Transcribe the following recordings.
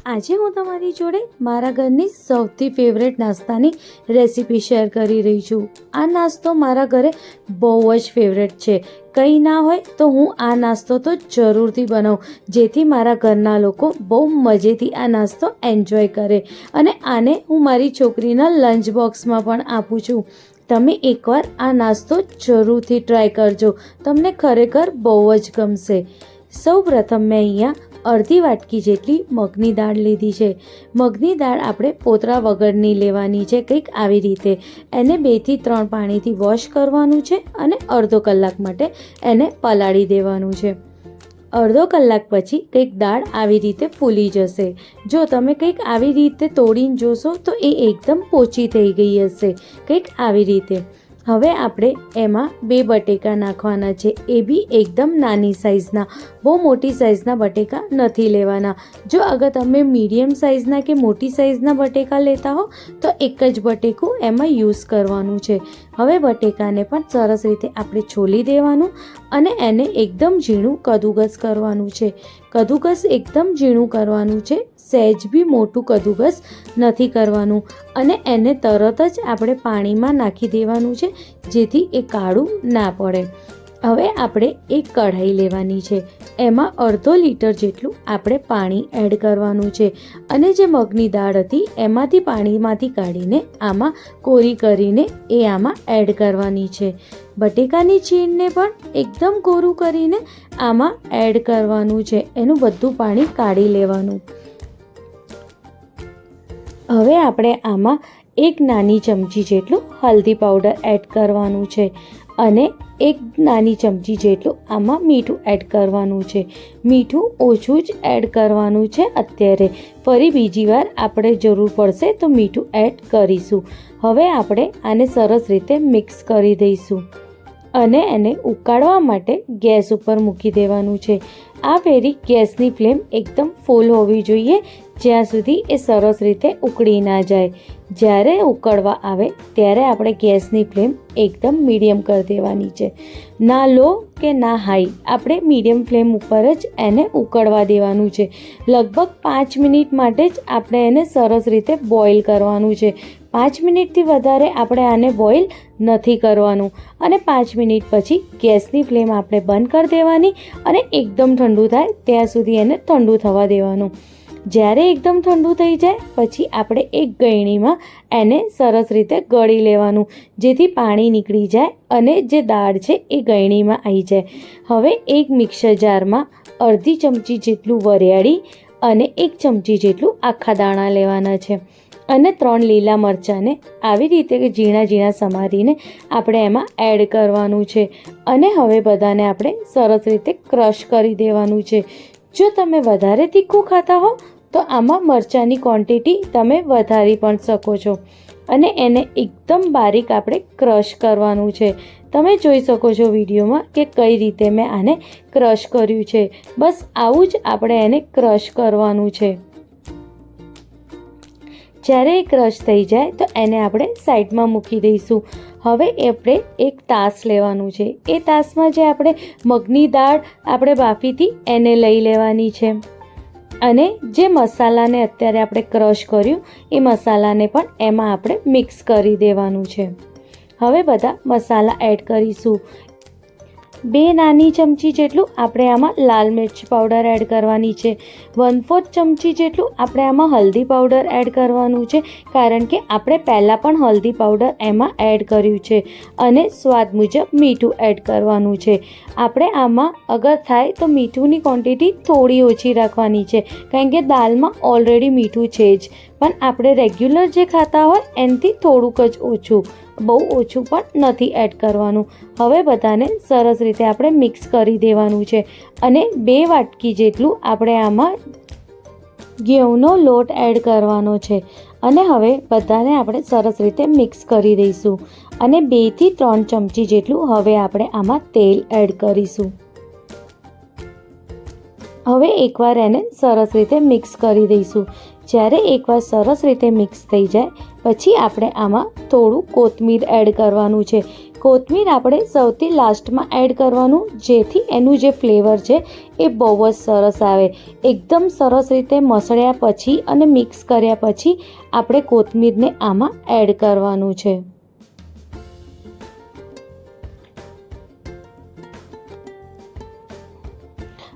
આજે હું તમારી જોડે મારા ઘરની સૌથી ફેવરેટ નાસ્તાની રેસીપી શેર કરી રહી છું। આ નાસ્તો મારા ઘરે બહુ જ ફેવરેટ છે। કંઈ ના હોય તો હું આ નાસ્તો તો જરૂરથી બનાવું, જેથી મારા ઘરના લોકો બહુ મજેથી આ નાસ્તો એન્જોય કરે અને આને હું મારી છોકરીના લંચ બોક્સમાં પણ આપું છું। તમે એકવાર આ નાસ્તો જરૂરથી ટ્રાય કરજો, તમને ખરેખર બહુ જ ગમશે। સૌ પ્રથમ મેં અહીંયા અડધી વાટકી જેટલી મગની દાળ લીધી છે। મગની દાળ આપણે પોતરા વગરની લેવાની છે, કંઈક આવી રીતે। એને 2 થી 3 પાણીથી વોશ કરવાનું છે અને અડધો કલાક માટે એને પલાળી દેવાનું છે। અડધો કલાક પછી કંઈક દાળ આવી રીતે ફૂલી જશે। જો તમે કંઈક આવી રીતે તોડીને જોશો તો એ એકદમ પોચી થઈ ગઈ હશે, કંઈક આવી રીતે। હવે આપણે એમાં 2 બટેકા નાખવાના છે, એ બી એકદમ નાની સાઇઝના, બહુ મોટી સાઇઝના બટેકા નથી લેવાના। જો અગર તમે મીડિયમ સાઇઝના કે મોટી સાઇઝના બટેકા લેતા હો તો એક જ બટેકું એમાં યુઝ કરવાનું છે। હવે બટેકાને પણ સરસ રીતે આપણે છોલી દેવાનું અને એને એકદમ ઝીણું કદુકસ કરવાનું છે। કદુકસ એકદમ ઝીણું કરવાનું છે, સહેજ બી મોટું કદુકસ નથી કરવાનું। અને એને તરત જ આપણે પાણીમાં નાખી દેવાનું છે, જેથી એ કાળું ના પડે। હવે આપણે એક કઢાઈ લેવાની છે, એમાં અડધો લીટર જેટલું આપણે પાણી એડ કરવાનું છે અને જે મગની દાળ હતી એમાંથી પાણીમાંથી કાઢીને આમાં કોરી કરીને એ આમાં એડ કરવાની છે। બટેકાની છીણને પણ એકદમ કોરું કરીને આમાં એડ કરવાનું છે, એનું બધું પાણી કાઢી લેવાનું। હવે આપણે આમાં 1 નાની ચમચી જેટલું હલ્દી પાવડર એડ કરવાનું છે અને 1 નાની ચમચી જેટલું આમાં મીઠું એડ કરવાનું છે। મીઠું ઓછું જ એડ કરવાનું છે અત્યારે, ફરી બીજી વાર આપણે જરૂર પડશે તો મીઠું એડ કરીશું। હવે આપણે આને સરસ રીતે મિક્સ કરી દઈશું અને એને ઉકાળવા માટે ગેસ ઉપર મૂકી દેવાનું છે। આ ફેરી ગેસની ફ્લેમ એકદમ ફૂલ હોવી જોઈએ, જ્યાં સુધી એ સરસ રીતે ઉકળી ના જાય। જ્યારે ઉકળવા આવે ત્યારે આપણે ગેસની ફ્લેમ એકદમ મીડિયમ કરી દેવાની છે, ના લો કે ના હાઈ, આપણે મીડિયમ ફ્લેમ ઉપર જ એને ઉકળવા દેવાનું છે। લગભગ 5 મિનિટ માટે જ આપણે એને સરસ રીતે બોઇલ કરવાનું છે। 5 મિનિટથી વધારે આપણે આને બોઇલ નથી કરવાનું અને 5 મિનિટ પછી ગેસની ફ્લેમ આપણે બંધ કરી દેવાની અને એકદમ ઠંડુ થાય ત્યાં સુધી એને ઠંડુ થવા દેવાનું। જ્યારે એકદમ ઠંડુ થઈ જાય પછી આપણે એક ગળણીમાં એને સરસ રીતે ગળી લેવાનું, જેથી પાણી નીકળી જાય અને જે દાળ છે એ ગળણીમાં આવી જાય। હવે એક મિક્સર જારમાં અડધી ચમચી જેટલું વરિયાળી અને 1 ચમચી જેટલું આખા દાણા લેવાના છે અને 3 લીલા મરચાંને આવી રીતે ઝીણા ઝીણા સમારીને આપણે એમાં એડ કરવાનું છે અને હવે બધાને આપણે સરસ રીતે ક્રશ કરી દેવાનું છે। જો તમે વધારે તીખું ખાતા હો તો આમાં મરચાંની ક્વોન્ટિટી તમે વધારી પણ શકો છો અને એને એકદમ બારીક આપણે ક્રશ કરવાનું છે। તમે જોઈ શકો છો વિડીયોમાં કે કઈ રીતે મેં આને ક્રશ કર્યું છે, બસ આવું જ આપણે એને ક્રશ કરવાનું છે। જ્યારે એ ક્રશ થઈ જાય તો એને આપણે સાઈડમાં મૂકી દઈશું। હવે આપણે એક તાસ લેવાનું છે, એ તાસમાં જે આપણે મગની દાળ આપણે બાફી હતી એને લઈ લેવાની છે અને જે મસાલાને અત્યારે આપણે ક્રશ કર્યું એ મસાલાને પણ એમાં આપણે મિક્સ કરી દેવાનું છે। હવે બધા મસાલા એડ કરીશું। 2 નાની ચમચી જેટલું આપણે આમાં લાલ મિર્ચ પાવડર એડ કરવાની છે। 1/4 ચમચી જેટલું આપણે આમાં હલ્દી પાવડર એડ કરવાનું છે, કારણ કે આપણે પહેલાં પણ હલ્દી પાવડર એમાં એડ કર્યું છે અને સ્વાદ મુજબ મીઠું એડ કરવાનું છે। આપણે આમાં અગર થાય તો મીઠુંની ક્વોન્ટિટી થોડી ઓછી રાખવાની છે, કારણ કે દાળમાં ઓલરેડી મીઠું છે જ, પણ આપણે રેગ્યુલર જે ખાતા હોય એનાથી થોડુંક જ ઓછું, બહુ ઓછું પણ નથી એડ કરવાનું। હવે બધાને સરસ રીતે આપણે મિક્સ કરી દેવાનું છે અને 2 વાટકી જેટલું આપણે આમાં ઘઉંનો લોટ એડ કરવાનો છે અને હવે બધાને આપણે સરસ રીતે મિક્સ કરી દઈશું અને 2 થી 3 ચમચી જેટલું હવે આપણે આમાં તેલ એડ કરીશું। હવે એકવાર એને સરસ રીતે મિક્સ કરી દઈશું। જ્યારે એકવાર સરસ રીતે મિક્સ થઈ જાય પછી આપણે આમાં થોડું કોથમીર એડ કરવાનું છે। કોથમીર આપણે સૌથી લાસ્ટમાં એડ કરવાનું, જેથી એનું જે ફ્લેવર છે એ બહુ જ સરસ આવે. એકદમ સરસ રીતે મસળ્યા પછી અને મિક્સ કર્યા પછી આપણે કોથમીરને આમાં એડ કરવાનું છે.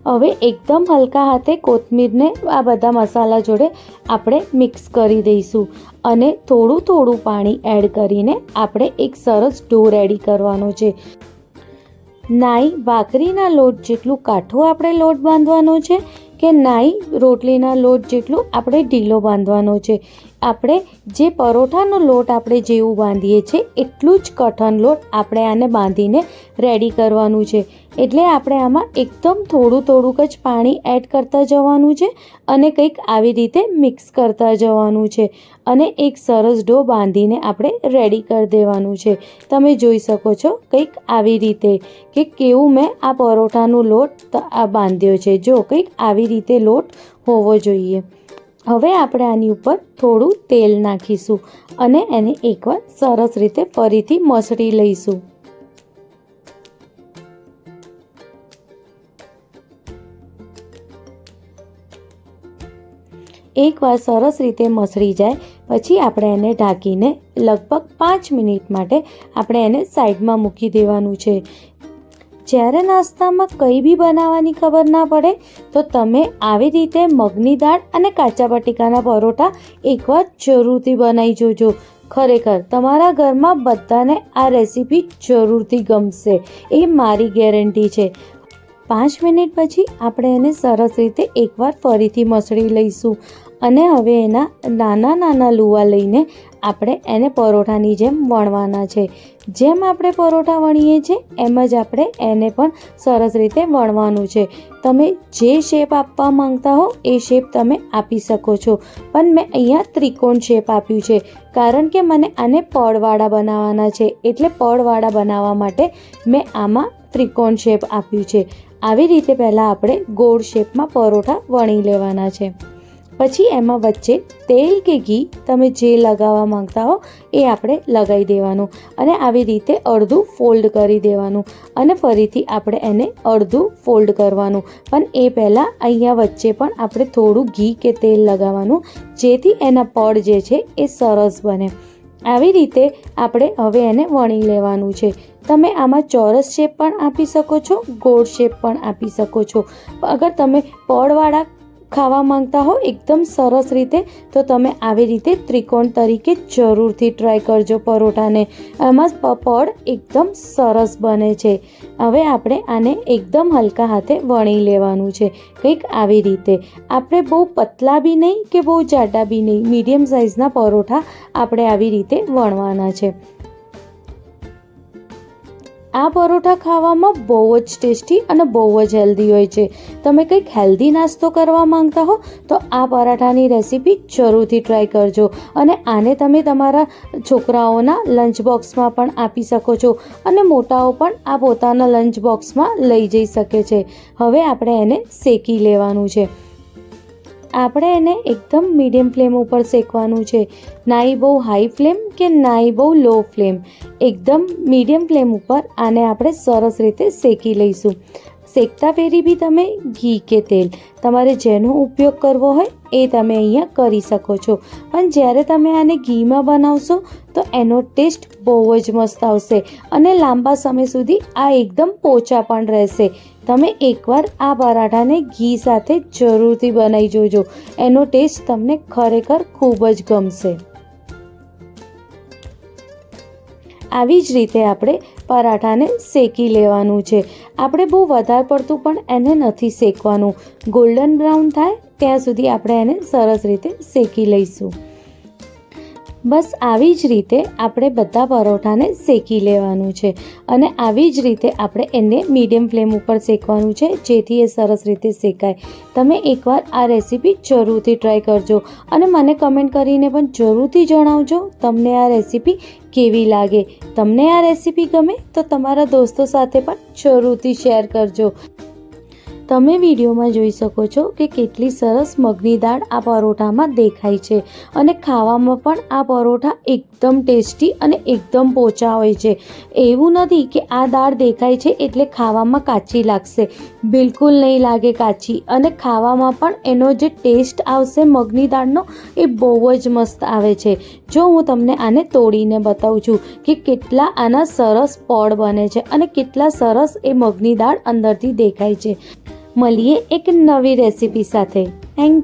હવે એકદમ હલકા હાથે કોથમીરને આ બધા મસાલા જોડે આપણે મિક્સ કરી દઈશું અને થોડું થોડું પાણી એડ કરીને આપણે એક સરસ ડો રેડી કરવાનો છે. નાઈ ભાખરીના લોટ જેટલું કાઠું આપણે લોટ બાંધવાનો છે કે નાઈ રોટલીના લોટ જેટલું આપણે ઢીલો બાંધવાનો છે. આપણે જે પરોઠાનો લોટ આપણે જેવું બાંધીએ છીએ એટલું જ કઠણ લોટ આપણે આને બાંધીને રેડી કરવાનું છે. એટલે આપણે આમાં એકદમ થોડુંક જ પાણી એડ કરતા જવાનું છે અને કંઈક આવી રીતે મિક્સ કરતા જવાનું છે અને એક સરસ ડો બાંધીને આપણે રેડી કરી દેવાનું છે. તમે જોઈ શકો છો કંઈક આવી રીતે કે કેવું મેં આ પરોઠાનો લોટ બાંધ્યો છે. જો કંઈક આવી રીતે લોટ હોવો જોઈએ. હવે આપણે આની ઉપર થોડું તેલ નાખીશું અને એને એકવાર સરસ રીતે ફરીથી મસળી લઈશું. એકવાર સરસ રીતે મસળી જાય પછી આપણે એને ઢાંકીને લગભગ 5 મિનિટ માટે આપણે એને સાઈડમાં મૂકી દેવાનું છે. જ્યારે નાસ્તામાં કંઈ બી બનાવવાની ખબર ના પડે તો તમે આવી રીતે મગની દાળ અને કાચા બટેકાના પરોઠા એકવાર જરૂરથી બનાવી જોજો. ખરેખર તમારા ઘરમાં બધાને આ રેસીપી જરૂરથી ગમશે, એ મારી ગેરંટી છે. 5 મિનિટ પછી આપણે એને સરસ રીતે એકવાર ફરીથી મસળી લઈશું અને હવે એના નાના નાના લુવા લઈને આપણે એને પરોઠાની જેમ વણવાના છે. જેમ આપણે પરોઠા વણીએ છીએ એમ જ આપણે એને પણ સરસ રીતે વણવાનું છે. તમે જે શેપ આપવા માંગતા હો એ શેપ તમે આપી શકો છો, પણ મેં અહીંયા ત્રિકોણ શેપ આપ્યું છે કારણ કે મને આને પડવાળા બનાવવાના છે. એટલે પડવાળા બનાવવા માટે મેં આમાં ત્રિકોણ શેપ આપ્યું છે. આવી રીતે પહેલાં આપણે ગોળ શેપમાં પરોઠા વણી લેવાના છે. પછી એમાં વચ્ચે તેલ કે ઘી તમે જે લગાવવા માંગતા હો એ આપણે લગાવી દેવાનું અને આવી રીતે અડધું ફોલ્ડ કરી દેવાનું અને ફરીથી આપણે એને અડધું ફોલ્ડ કરવાનું. પણ એ પહેલાં અહીંયા વચ્ચે પણ આપણે થોડું ઘી કે તેલ લગાવવાનું, જેથી એના પડ જે છે એ સરસ બને. આવી રીતે આપણે હવે એને વણી લેવાનું છે. તમે આમાં ચોરસ શેપ પણ આપી શકો છો, ગોળ શેપ પણ આપી શકો છો. અગર તમે પડવાળા ખાવા માંગતા હો એકદમ સરસ રીતે તો તમે આવી રીતે ત્રિકોણ તરીકે જરૂરથી ટ્રાય કરજો પરોઠાને. એમાં પડ એકદમ સરસ બને છે. હવે આપણે આને એકદમ હલકા હાથે વણી લેવાનું છે કંઈક આવી રીતે. આપણે બહુ પતલા બી નહીં કે બહુ જાડા બી નહીં, મીડિયમ સાઇઝના પરોઠા આપણે આવી રીતે વણવાના છે. આ પરોઠા ખાવામાં બહુ જ ટેસ્ટી અને બહુ જ હેલ્ધી હોય છે. તમે કંઈક હેલ્ધી નાસ્તો કરવા માંગતા હો તો આ પરાઠાની રેસીપી જરૂરથી ટ્રાય કરજો અને આને તમે તમારા છોકરાઓના લંચ બોક્સમાં પણ આપી શકો છો અને મોટાઓ પણ આ પોતાના લંચ બોક્સમાં લઈ જઈ શકે છે. હવે આપણે એને શેકી લેવાનું છે. આપણે એને એકદમ મીડિયમ ફ્લેમ ઉપર શેકવાનું છે. નાઈ બહુ હાઈ ફ્લેમ કે નાઈ બહુ લો ફ્લેમ, એકદમ મીડિયમ ફ્લેમ ઉપર આને આપણે સરસ રીતે શેકી લઈશું. શેકતા ફેરી બી તમે ઘી કે તેલ તમારે જેનો ઉપયોગ કરવો હોય એ તમે અહીંયા કરી શકો છો. પણ જ્યારે તમે આને ઘીમાં બનાવશો તો એનો ટેસ્ટ બહુ જ મસ્ત આવશે અને લાંબા સમય સુધી આ એકદમ પોચા પણ રહેશે. તમે એકવાર આ પરાઠાને ઘી સાથે જરૂરથી બનાવી જોજો, એનો ટેસ્ટ તમને ખરેખર ખૂબ જ ગમશે. આવી જ રીતે આપણે પરાઠાને શેકી લેવાનું છે. આપણે બહુ વધારે પડતું પણ એને નથી શેકવાનું. ગોલ્ડન બ્રાઉન થાય ત્યાં સુધી આપણે એને સરસ રીતે શેકી લઈશું. બસ આવી જ રીતે આપણે બધા પરોઠાને શેકી લેવાનું છે અને આવી જ રીતે આપણે એને મીડિયમ ફ્લેમ ઉપર શેકવાનું છે, જેથી એ સરસ રીતે શેકાય. તમે એકવાર આ રેસીપી જરૂરથી ટ્રાય કરજો અને મને કમેન્ટ કરીને પણ જરૂરથી જણાવજો તમને આ રેસીપી કેવી લાગે. તમને આ રેસીપી ગમે તો તમારા દોસ્તો સાથે પણ જરૂરથી શેર કરજો. તમે વિડીયોમાં જોઈ શકો છો કે કેટલી સરસ મગની દાળ આ પરોઠામાં દેખાય છે અને ખાવામાં પણ આ પરોઠા એકદમ ટેસ્ટી અને એકદમ પોચા હોય છે. એવું નથી કે આ દાળ દેખાય છે એટલે ખાવામાં કાચી લાગશે, બિલકુલ નહીં લાગે કાચી. અને ખાવામાં પણ એનો જે ટેસ્ટ આવશે મગની દાળનો એ બહુ જ મસ્ત આવે છે. જો હું તમને આને તોડીને બતાવું છું કે કેટલા આના સરસ પડ બને છે અને કેટલા સરસ એ મગની દાળ અંદરથી દેખાય છે. મળીએ એક નવી રેસીપી સાથે. Thank you.